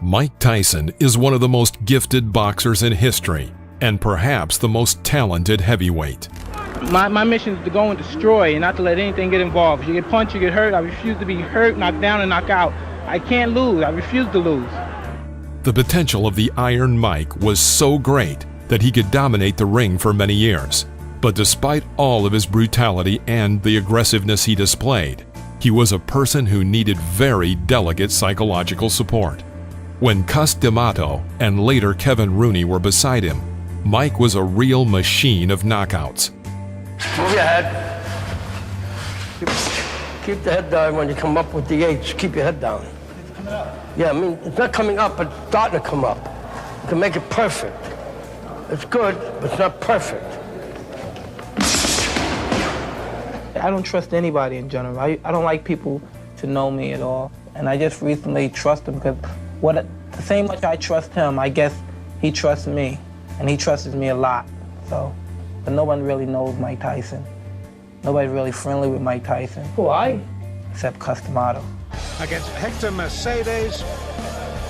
Mike Tyson is one of the most gifted boxers in history, and perhaps the most talented heavyweight. My mission is to go and destroy and not to let anything get involved. If you get punched, you get hurt. I refuse to be hurt, knocked down, and knocked out. I can't lose. I refuse to lose. The potential of the Iron Mike was so great that he could dominate the ring for many years. But despite all of his brutality and the aggressiveness he displayed, he was a person who needed very delicate psychological support. When Cus D'Amato and later Kevin Rooney were beside him, Mike was a real machine of knockouts. Move your head. Keep the head down when you come up with the H. Keep your head down. It's coming up. Yeah, I mean, it's not coming up, but starting to come up. You can make it perfect. It's good, but it's not perfect. I don't trust anybody in general. I don't like people to know me at all. And I just recently trust him because the same much I trust him, I guess he trusts me. And he trusts me a lot. So, but no one really knows Mike Tyson. Nobody's really friendly with Mike Tyson. Why? Except Cus D'Amato. Against Hector Mercedes.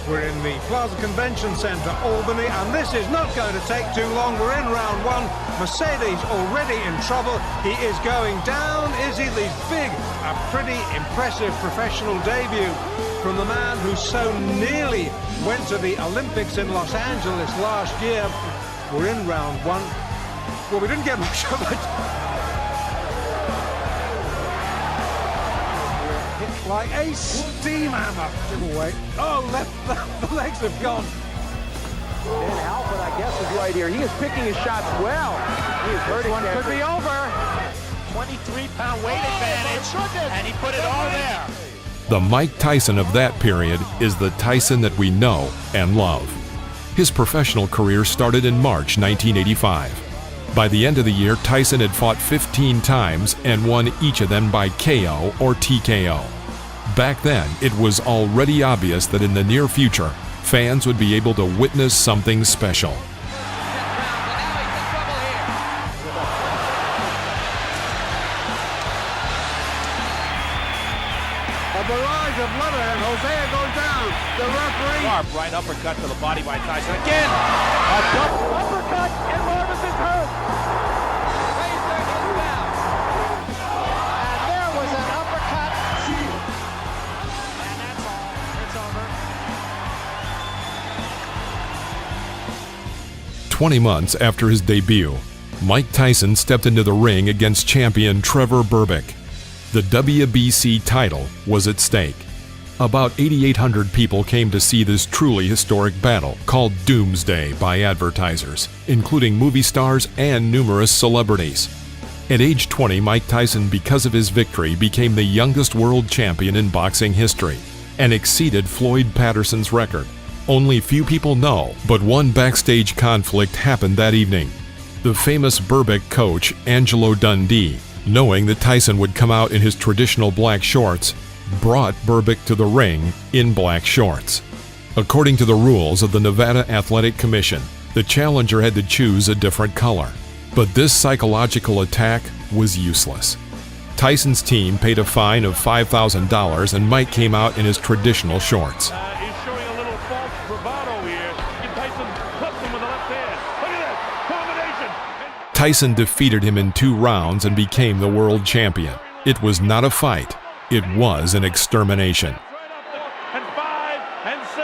We're in the Plaza Convention Center, Albany, and this is not going to take too long. We're in round one. Mercedes already in trouble. He is going down. Is he? These big, a pretty impressive professional debut from the man who so nearly went to the Olympics in Los Angeles last year. We're in round one. Well, we didn't get much of it. Like a steam hammer. Giveaway. Oh, the legs have gone. And Alfred, I guess, is right here. He is picking his shots well. He is hurting. One could be over. 23-pound weight advantage, and he put it all there. The Mike Tyson of that period is the Tyson that we know and love. His professional career started in March 1985. By the end of the year, Tyson had fought 15 times and won each of them by KO or TKO. Back then, it was already obvious that in the near future, fans would be able to witness something special. A barrage of leather, and Hosea goes down. The referee. Sharp right uppercut to the body by Tyson. Again! A double uppercut, and Marvis is hurt. Tyson is down. And there was an uppercut. And that's all. It's over. 20 months after his debut, Mike Tyson stepped into the ring against champion Trevor Berbick. The WBC title was at stake. About 8,800 people came to see this truly historic battle called Doomsday by advertisers, including movie stars and numerous celebrities. At age 20, Mike Tyson, because of his victory, became the youngest world champion in boxing history and exceeded Floyd Patterson's record. Only few people know, but one backstage conflict happened that evening. The famous Berbick coach, Angelo Dundee, knowing that Tyson would come out in his traditional black shorts, brought Berbick to the ring in black shorts. According to the rules of the Nevada Athletic Commission, the challenger had to choose a different color. But this psychological attack was useless. Tyson's team paid a fine of $5,000 and Mike came out in his traditional shorts. He's showing a little false bravado here. Tyson clips him with the left hand. Look at this combination. Tyson defeated him in 2 rounds and became the world champion. It was not a fight. It was an extermination. And 5 and 6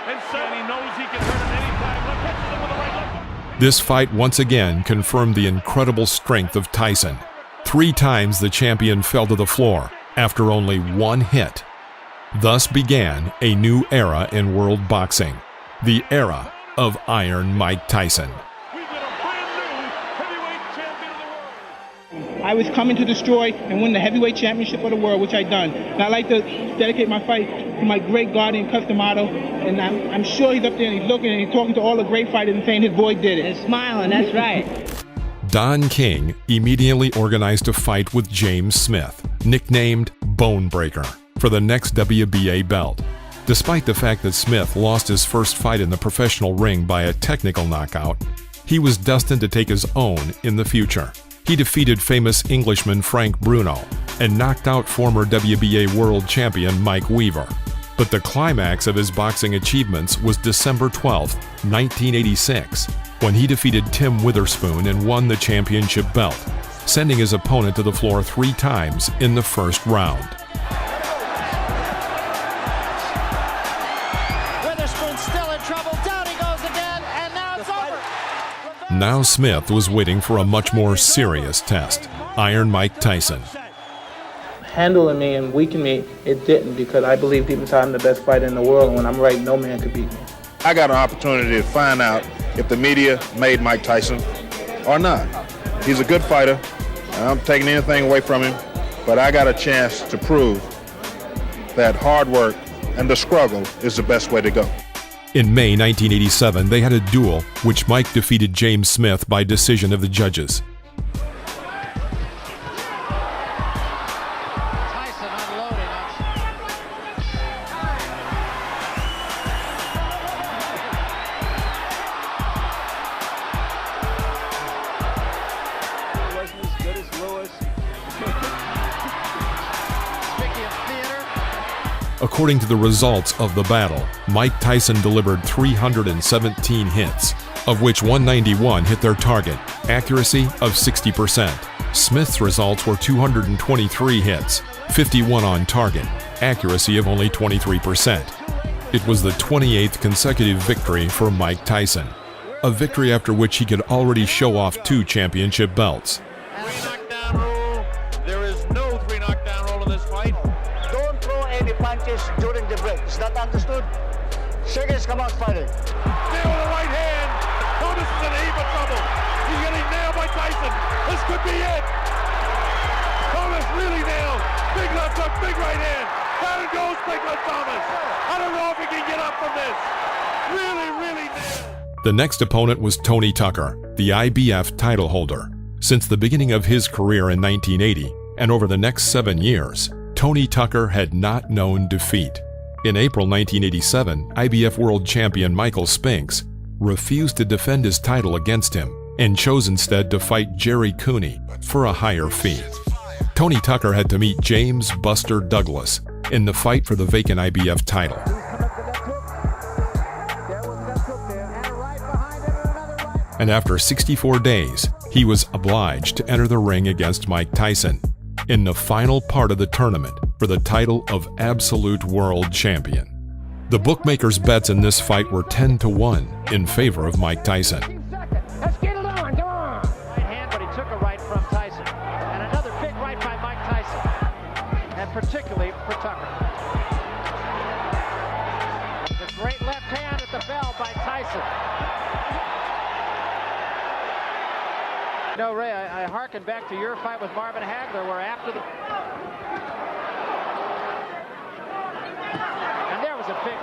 and 7. He knows he can hurt him anytime. Left catches him with the right left. This fight once again confirmed the incredible strength of Tyson. 3 times the champion fell to the floor after only 1 hit. Thus began a new era in world boxing, the era of Iron Mike Tyson. We've got a brand new heavyweight champion of the world. I was coming to destroy and win the heavyweight championship of the world, which I done. And I'd like to dedicate my fight to my great guardian, Cus D'Amato. And I'm sure he's up there and he's looking and he's talking to all the great fighters and saying his boy did it. He's smiling, that's right. Don King immediately organized a fight with James Smith, nicknamed Bone Breaker, for the next WBA belt. Despite the fact that Smith lost his first fight in the professional ring by a technical knockout, he was destined to take his own in the future. He defeated famous Englishman Frank Bruno and knocked out former WBA world champion Mike Weaver. But the climax of his boxing achievements was December 12, 1986, when he defeated Tim Witherspoon and won the championship belt, sending his opponent to the floor 3 times in the first round. Witherspoon's still in trouble. Down he goes again, and now it's over. Now Smith was waiting for a much more serious test. Iron Mike Tyson. Handling me and weakening me, it didn't, because I believe deep inside I'm the best fighter in the world, and when I'm right, no man could beat me. I got an opportunity to find out if the media made Mike Tyson or not. He's a good fighter. I'm taking anything away from him, but I got a chance to prove that hard work and the struggle is the best way to go. In May 1987, they had a duel, which Mike defeated James Smith by decision of the judges. Tyson unloading on. Wasn't as good as Lewis. Speaking of theater, According to the results of the battle, Mike Tyson delivered 317 hits, of which 191 hit their target, accuracy of 60%. Smith's results were 223 hits, 51 on target, accuracy of only 23%. It was the 28th consecutive victory for Mike Tyson, a victory after which he could already show off 2 championship belts. 3 knockdown rule. There is no 3 knockdown rule in this fight. Don't throw any punches during the break. Is that understood? Seconds come out fighting. Nail with the right hand. Oh, this is an heap of trouble. He's getting nailed by Tyson. This could be it. Thomas really nailed. Big left hook, big right hand. Down goes Big Left Thomas. I don't know if he can get up from this. Really nailed. The next opponent was Tony Tucker, the IBF title holder. Since the beginning of his career in 1980, and over the next 7 years, Tony Tucker had not known defeat. In April 1987, IBF world champion Michael Spinks refused to defend his title against him and chose instead to fight Jerry Cooney for a higher fee. Tony Tucker had to meet James Buster Douglas in the fight for the vacant IBF title. And after 64 days, he was obliged to enter the ring against Mike Tyson in the final part of the tournament for the title of Absolute World Champion. The bookmakers' bets in this fight were 10-1 in favor of Mike Tyson. let's get it on. Come on. Right hand, but he took a right from Tyson, and another big right by Mike Tyson, and particularly for Tucker. The great left hand at the bell by Tyson. No, Ray, I hearken back to your fight with Marvin Hagler, where after the... And there was a big...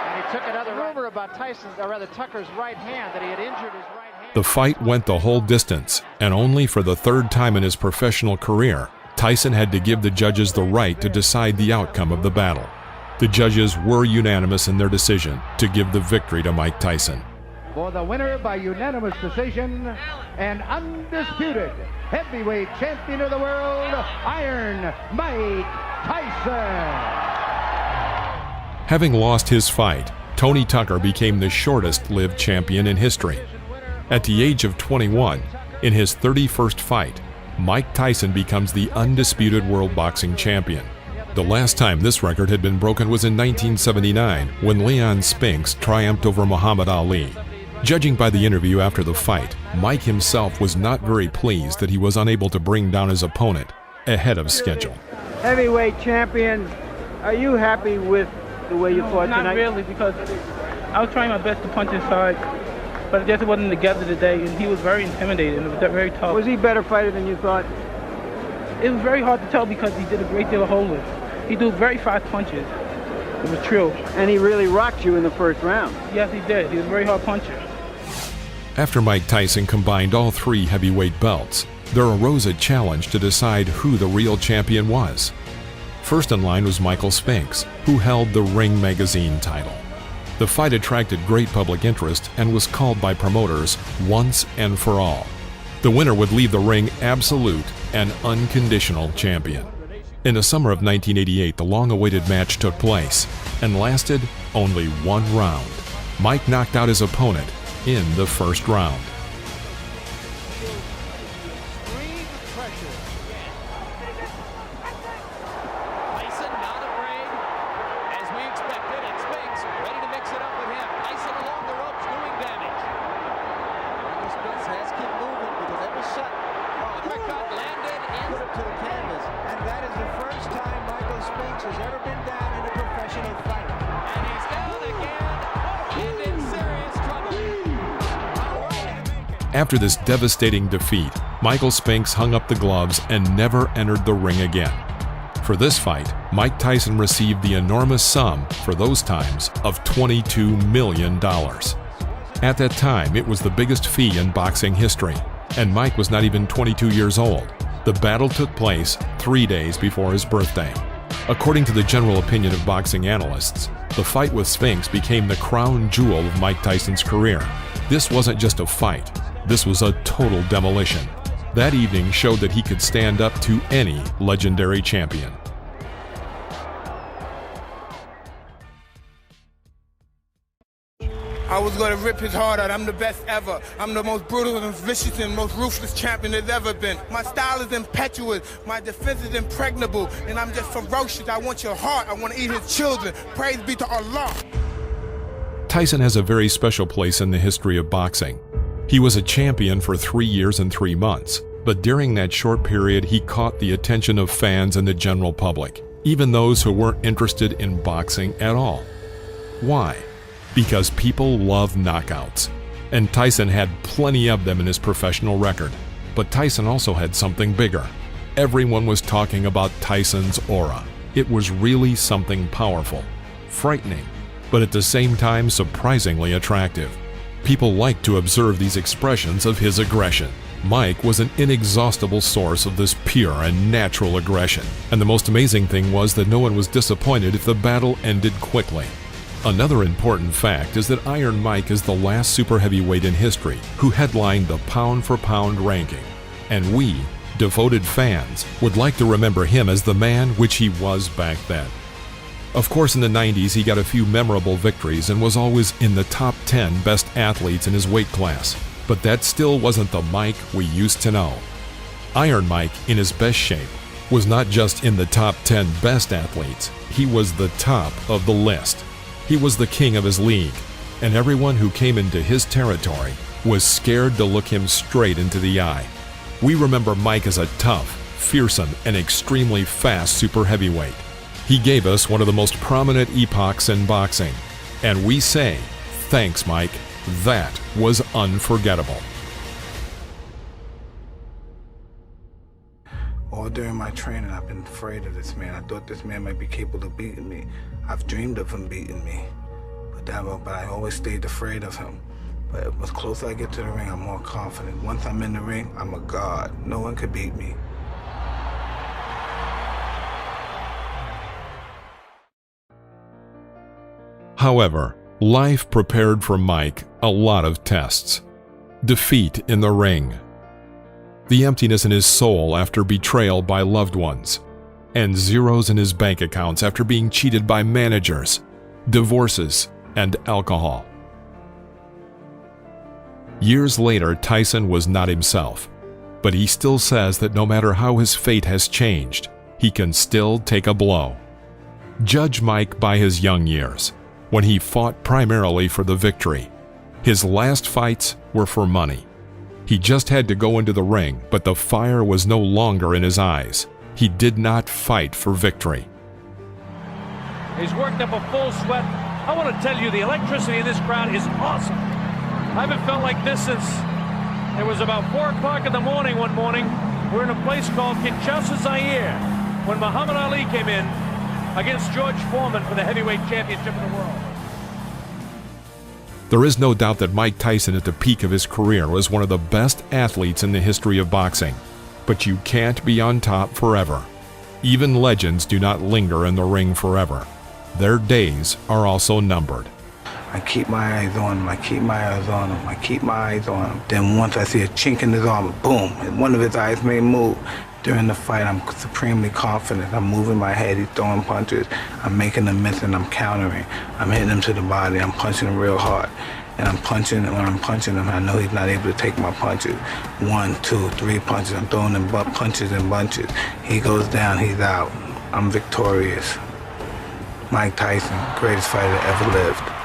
And he took another rumor about Tyson's, or rather Tucker's right hand, that he had injured his right hand. The fight went the whole distance, and only for the 3rd time in his professional career, Tyson had to give the judges the right to decide the outcome of the battle. The judges were unanimous in their decision to give the victory to Mike Tyson. For the winner by unanimous decision and undisputed heavyweight champion of the world, Iron Mike Tyson. Having lost his fight, Tony Tucker became the shortest-lived champion in history. At the age of 21, in his 31st fight, Mike Tyson becomes the undisputed world boxing champion. The last time this record had been broken was in 1979, when Leon Spinks triumphed over Muhammad Ali. Judging by the interview after the fight, Mike himself was not very pleased that he was unable to bring down his opponent ahead of schedule. Heavyweight champion, are you happy with the way you fought tonight? Not really, because I was trying my best to punch his side, but it just wasn't together today, and he was very intimidating. It was very tough. Was he a better fighter than you thought? It was very hard to tell because he did a great deal of holding. He threw very fast punches. It was true. And he really rocked you in the first round. Yes, he did. He was a very hard puncher. After Mike Tyson combined all 3 heavyweight belts, there arose a challenge to decide who the real champion was. First in line was Michael Spinks, who held the Ring Magazine title. The fight attracted great public interest and was called by promoters once and for all. The winner would leave the ring absolute and unconditional champion. In the summer of 1988, the long-awaited match took place and lasted only 1 round. Mike knocked out his opponent in the first round. Tyson not afraid, as we expected, and Spinks ready to mix it up with him. Tyson along the ropes doing damage. Spinks has to keep moving because every shot Uppercut landed in. put him to the canvas. And that is the first time Michael Spinks has ever been down in a professional fight. And he's down again and in serious trouble. After this devastating defeat, Michael Spinks hung up the gloves and never entered the ring again. For this fight, Mike Tyson received the enormous sum, for those times, of $22 million. At that time, it was the biggest fee in boxing history, and Mike was not even 22 years old. The battle took place 3 days before his birthday. According to the general opinion of boxing analysts, the fight with Spinks became the crown jewel of Mike Tyson's career. This wasn't just a fight, this was a total demolition. That evening showed that he could stand up to any legendary champion. I was going to rip his heart out. I'm the best ever. I'm the most brutal and vicious and most ruthless champion there's ever been. My style is impetuous. My defense is impregnable. And I'm just ferocious. I want your heart. I want to eat his children. Praise be to Allah. Tyson has a very special place in the history of boxing. He was a champion for 3 years and 3 months, but during that short period he caught the attention of fans and the general public, even those who weren't interested in boxing at all. Why? Because people love knockouts, and Tyson had plenty of them in his professional record. But Tyson also had something bigger. Everyone was talking about Tyson's aura. It was really something powerful, frightening, but at the same time surprisingly attractive. People liked to observe these expressions of his aggression. Mike was an inexhaustible source of this pure and natural aggression, and the most amazing thing was that no one was disappointed if the battle ended quickly. Another important fact is that Iron Mike is the last super heavyweight in history who headlined the pound-for-pound ranking, and we, devoted fans, would like to remember him as the man which he was back then. Of course, in the 90s he got a few memorable victories and was always in the top 10 best athletes in his weight class, but that still wasn't the Mike we used to know. Iron Mike, in his best shape, was not just in the top 10 best athletes, he was the top of the list. He was the king of his league, and everyone who came into his territory was scared to look him straight into the eye. We remember Mike as a tough, fearsome, and extremely fast super heavyweight. He gave us one of the most prominent epochs in boxing, and we say, thanks Mike, that was unforgettable. All during my training, I've been afraid of this man. I thought this man might be capable of beating me. I've dreamed of him beating me, but I always stayed afraid of him. But the closer I get to the ring, I'm more confident. Once I'm in the ring, I'm a god. No one could beat me. However, life prepared for Mike a lot of tests. Defeat in the ring, the emptiness in his soul after betrayal by loved ones, and zeros in his bank accounts after being cheated by managers, divorces, and alcohol. Years later, Tyson was not himself, but he still says that no matter how his fate has changed, he can still take a blow. Judge Mike by his young years, when he fought primarily for the victory. His last fights were for money. He just had to go into the ring, but the fire was no longer in his eyes. He did not fight for victory. He's worked up a full sweat. I want to tell you, the electricity in this crowd is awesome. I haven't felt like this since it was about 4 o'clock in the morning one morning. We're in a place called Kinshasa, Zaire, when Muhammad Ali came in against George Foreman for the heavyweight championship of the world. There is no doubt that Mike Tyson at the peak of his career was one of the best athletes in the history of boxing. But you can't be on top forever. Even legends do not linger in the ring forever. Their days are also numbered. I keep my eyes on him, I keep my eyes on him, I keep my eyes on him. Then once I see a chink in his armor, boom, and one of his eyes may move. During the fight, I'm supremely confident. I'm moving my head, he's throwing punches. I'm making him miss and I'm countering. I'm hitting him to the body, I'm punching him real hard. And I'm punching, when I'm punching him, I know he's not able to take my punches. 1, 2, 3 punches, I'm throwing him punches and bunches. He goes down, he's out. I'm victorious. Mike Tyson, greatest fighter that ever lived.